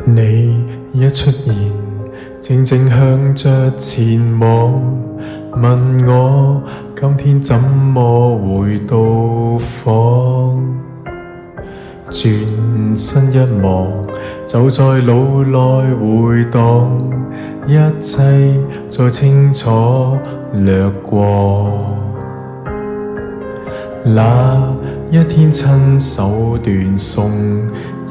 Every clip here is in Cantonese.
你一出現，靜靜向着前往，問我今天怎麼會到訪？轉身一望，就在腦內回盪，一切再清楚掠過。那一天親手斷送，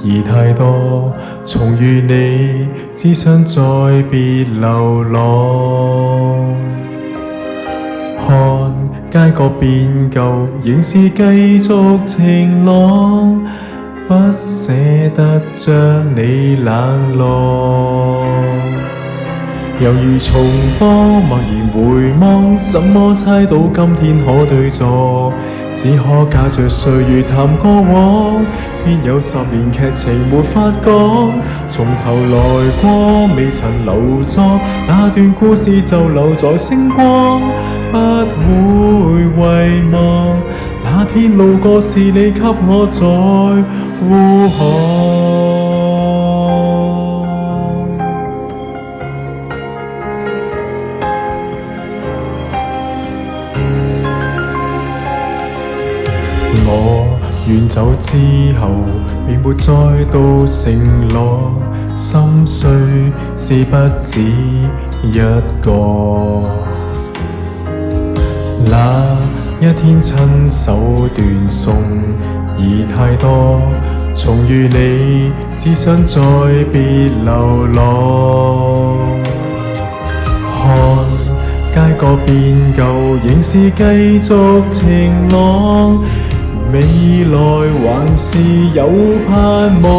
已太多，重遇你，只想再別流浪。看街角變舊，仍是繼續晴朗，不捨得將你冷落。猶如重播，默然回望，怎麼猜到今天可對坐？只可假着歲月談過往，偏有10年劇情沒法講。從頭來過，未曾留作，那段故事就留在星光，不會遺忘。那天路過是你給我在呼喊。我遠走之後，便沒再度承諾，心碎是不止一個。那一天親手斷送，已太多，重遇你，只想再別流浪。看街角變舊，仍是繼續晴朗，未來還是有盼望。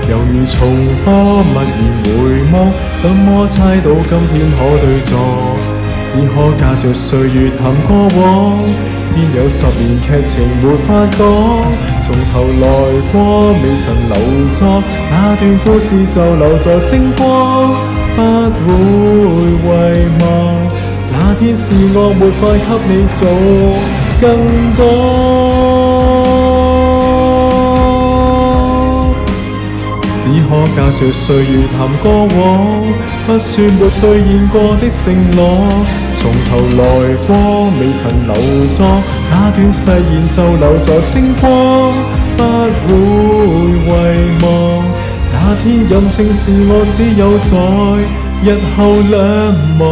猶如重播，默然回望，怎麼猜到今天可對坐？只可假着歲月談過往，偏有10年劇情沒法講。從頭來過，未曾留作，那段故事就留在星光，不會遺忘。那天是我沒法給你做更多，只可假着歲月談過往，不說沒兌現過的承諾。從頭來過，未曾留作，那段誓言就留在星光，不會遺忘。那天任性是我，只有在日後兩忘。